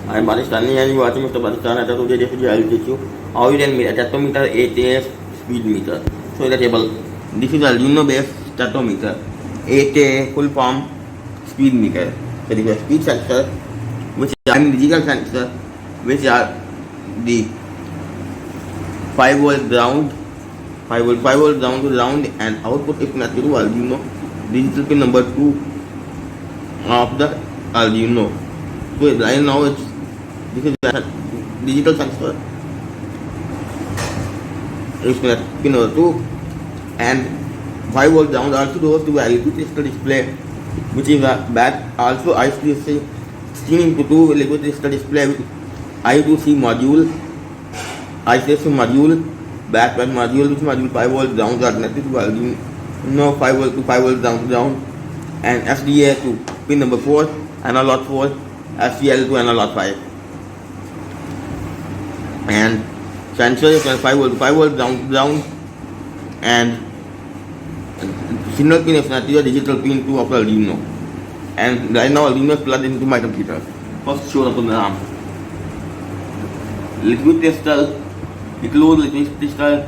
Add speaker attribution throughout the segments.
Speaker 1: I am Pakistani and you are watching Mr. Pakistan. At today I will teach you how you can meet a tachometer, a speed meter. So in the table, this is a arduino based tachometer, 8A full form speed meter. So this is a speed sensor, which is a digital sensor, which are the 5 volt ground, 5 volt down to ground, and output is connected to arduino digital pin number 2 of the arduino. So right now this is a digital sensor. It's pin number 2 and 5 volt down also goes to a liquid crystal display, which is a back also I2C 16x2 liquid crystal display with I2C module, I2C module, back module, which module 5 volt down are connected to Arduino 5 volt to 5 volt down, and SDA to pin number 4, analog 4, SCL to analog 5, and sensor is 5 volt to 5 volt down, and signal pin is not the digital pin 2 of Arduino. And right now Arduino is plugged into my computer. First show the program. Liquid crystal, include liquid crystal,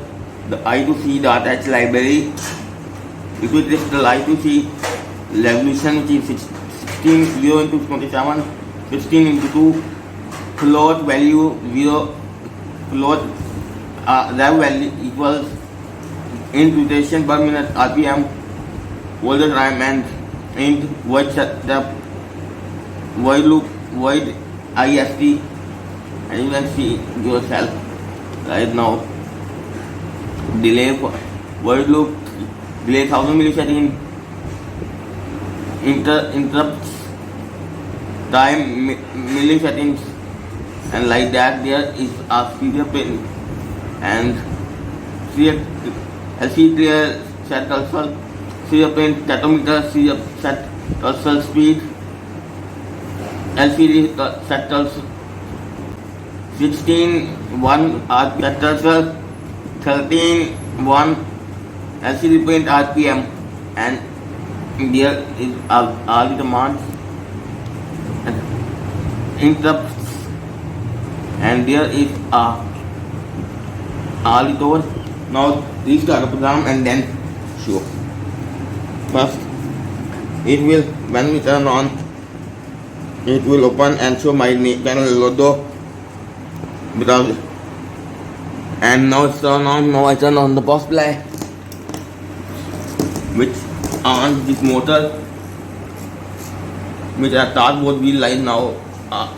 Speaker 1: the I2C.h library, liquid crystal I2C resolution, which is 16 0 into 27, 16 into 2, float value 0, float rev value equals intuition per minute RPM, voltage time, and int void setup, void loop, void IST, and you can see yourself right now. Delay void loop, delay 1000 milliseconds, interrupts time milliseconds, and like that there is a speeder pin and LCD clear set also, serial pin, tachometer, serial set also speed, LCD set also 16.1 RPM also, 13.1 LCD print RPM, and there is all the commands and interrupts, and there is all it over. Now restart the program and then show. First, it will, when we turn on, it will open and show my panel logo. Because, and now it's turned on. Now I turn on the power supply, which on this motor, which a cardboard wheel line now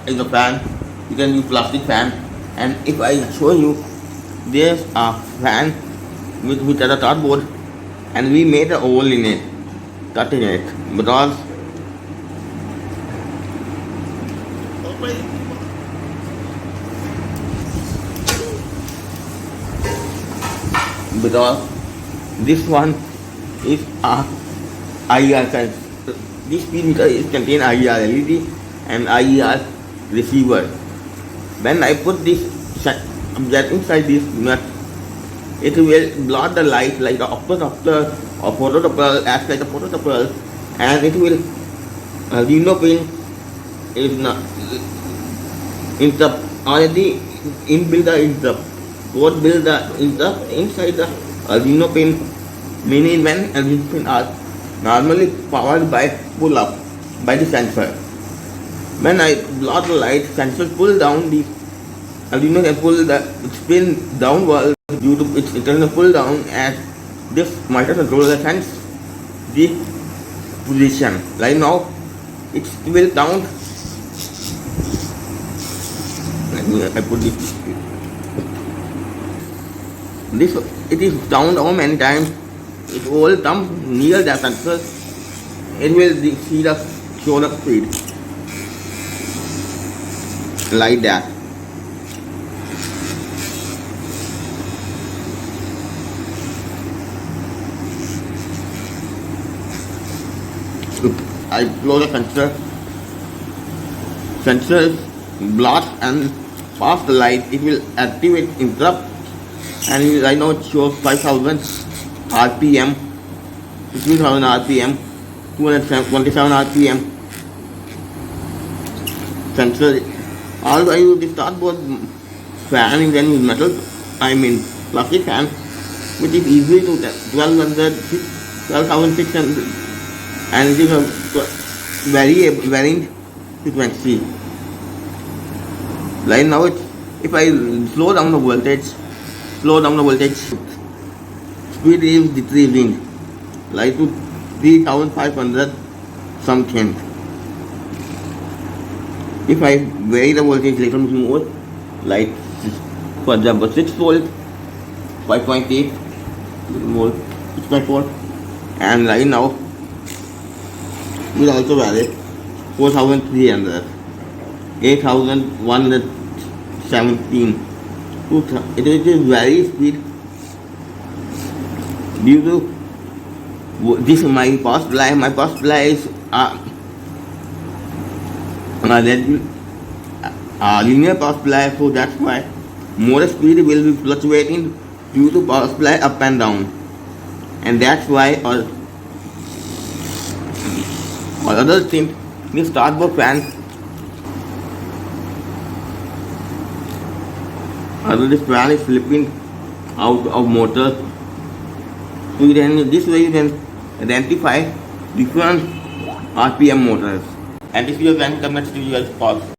Speaker 1: is a fan. You can use plastic fan, and if I show you, there's a fan which has a cardboard, and we made a hole in it, cutting it, because this one is a IR sensor. This speed meter is contain IR LED and IR receiver. When I put this object inside this nut, it will block the light like a optodoppler or photodoppler, acts like a photodoppler, and it will Arduino pin is not interrupt, already inbuilt the interrupt. What build the interrupt inside the Arduino pin, meaning when Arduino pin are normally powered by pull up by the sensor. When I block the light, sensor pull down the Arduino can pull the pin downward due to its internal pull down, and this microcontroller sense the position. Right now it will count. I put this. It is count how many times it will come near the sensor. It will see the show the speed like that. I close the sensor. Sensor is blocked and pass the light. It will activate interrupt, and right now it shows 5000 RPM, 15,000 RPM, 227 RPM. Sensor Also I use the startboard fan and then use metal, I mean plastic fan, which is easy to 12,600 and it is a varying frequency. Right now if I slow down the voltage, speed is decreasing, like to 3,500 something. If I vary the voltage little more, like for example 6 volt, 5.8 volt, 6.4, and right now will also vary 4,300, 8,117. It is very speed due to this my power supply. My power supply is linear power supply, so that's why motor speed will be fluctuating due to power supply up and down, and that's why or other thing, this startboard fan, this fan is flipping out of motor. So this way you can identify different RPM motors. And if you can comment to your pause.